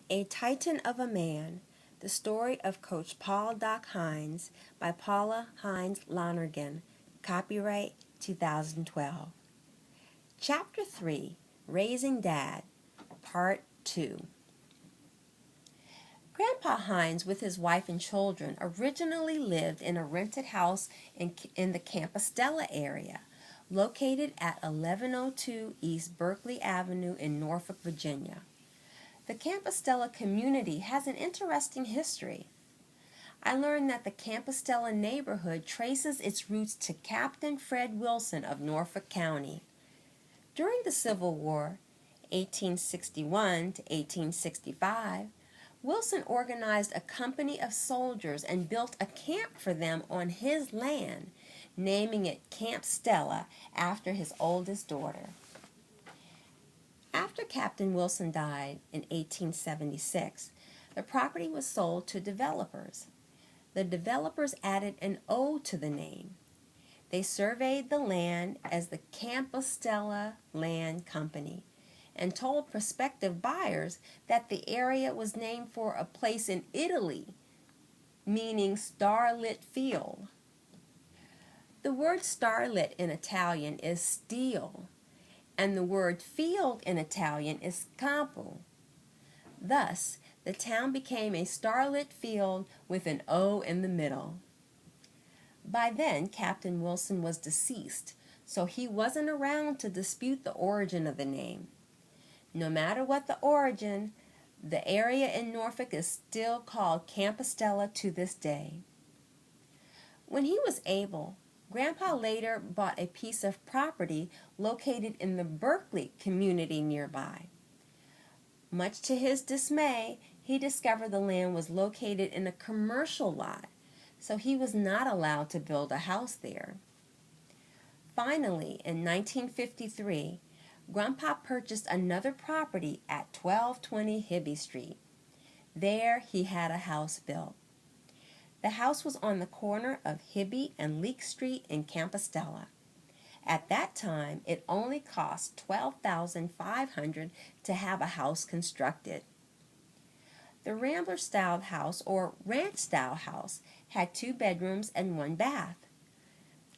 A Titan of a Man, the story of Coach Paula Hines by Paula Hines Lonergan, copyright 2012. Chapter 3, Raising Dad, Part 2. Grandpa Hines, with his wife and children, originally lived in a rented house in the Compostela area, located at 1102 East Berkeley Avenue in Norfolk, Virginia. The Compostela community has an interesting history. I learned that the Compostela neighborhood traces its roots to Captain Fred Wilson of Norfolk County. During the Civil War, 1861 to 1865, Wilson organized a company of soldiers and built a camp for them on his land, naming it Camp Stella after his oldest daughter. After Captain Wilson died in 1876, the property was sold to developers. The developers added an O to the name. They surveyed the land as the Compostela Land Company and told prospective buyers that the area was named for a place in Italy, meaning starlit field. The word starlit in Italian is steel, and the word field in Italian is campo. Thus, the town became a starlit field with an O in the middle. By then, Captain Wilson was deceased, so he wasn't around to dispute the origin of the name. No matter what the origin, the area in Norfolk is still called Compostela to this day. When he was able, Grandpa later bought a piece of property located in the Berkeley community nearby. Much to his dismay, he discovered the land was located in a commercial lot, so he was not allowed to build a house there. Finally, in 1953, Grandpa purchased another property at 1220 Hibby Street. There he had a house built. The house was on the corner of Hibby and Leek Street in Compostela. At that time, it only cost $12,500 to have a house constructed. The Rambler-style house, or ranch-style house, had 2 bedrooms and 1 bath.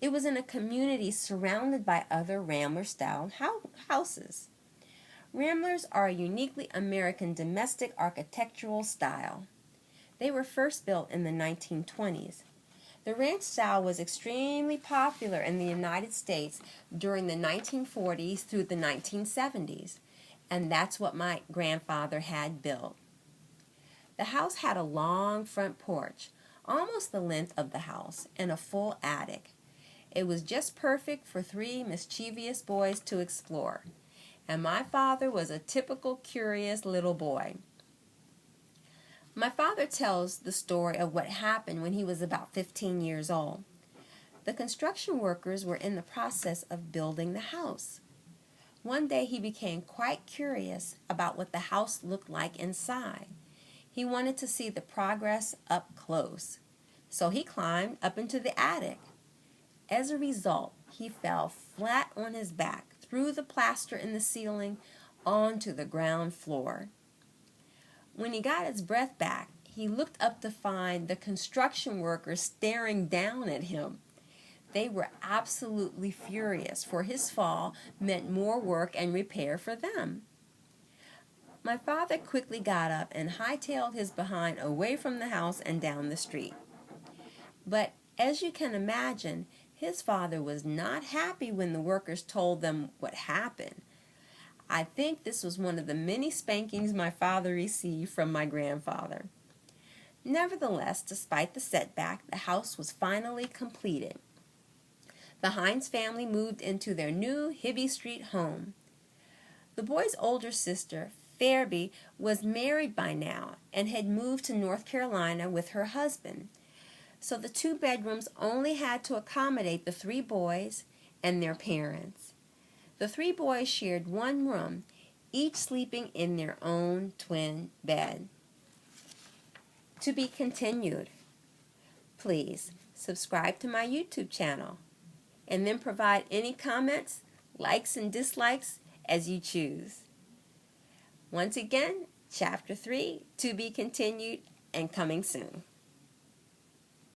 It was in a community surrounded by other Rambler-style houses. Ramblers are a uniquely American domestic architectural style. They were first built in the 1920s. The ranch style was extremely popular in the United States during the 1940s through the 1970s, and that's what my grandfather had built. The house had a long front porch, almost the length of the house, and a full attic. It was just perfect for 3 mischievous boys to explore, and my father was a typical curious little boy. My father tells the story of what happened when he was about 15 years old. The construction workers were in the process of building the house. One day he became quite curious about what the house looked like inside. He wanted to see the progress up close, so he climbed up into the attic. As a result, he fell flat on his back, through the plaster in the ceiling, onto the ground floor. When he got his breath back, he looked up to find the construction workers staring down at him. They were absolutely furious, for his fall meant more work and repair for them. My father quickly got up and hightailed his behind away from the house and down the street. But as you can imagine, his father was not happy when the workers told them what happened. I think this was one of the many spankings my father received from my grandfather. Nevertheless, despite the setback, the house was finally completed. The Hines family moved into their new Hibby Street home. The boy's older sister, Fairby, was married by now and had moved to North Carolina with her husband. So the 2 bedrooms only had to accommodate the 3 boys and their parents. The 3 boys shared 1 room, each sleeping in their own twin bed. To be continued. Please subscribe to my YouTube channel and then provide any comments, likes, and dislikes as you choose. Once again, Chapter 3, to be continued and coming soon.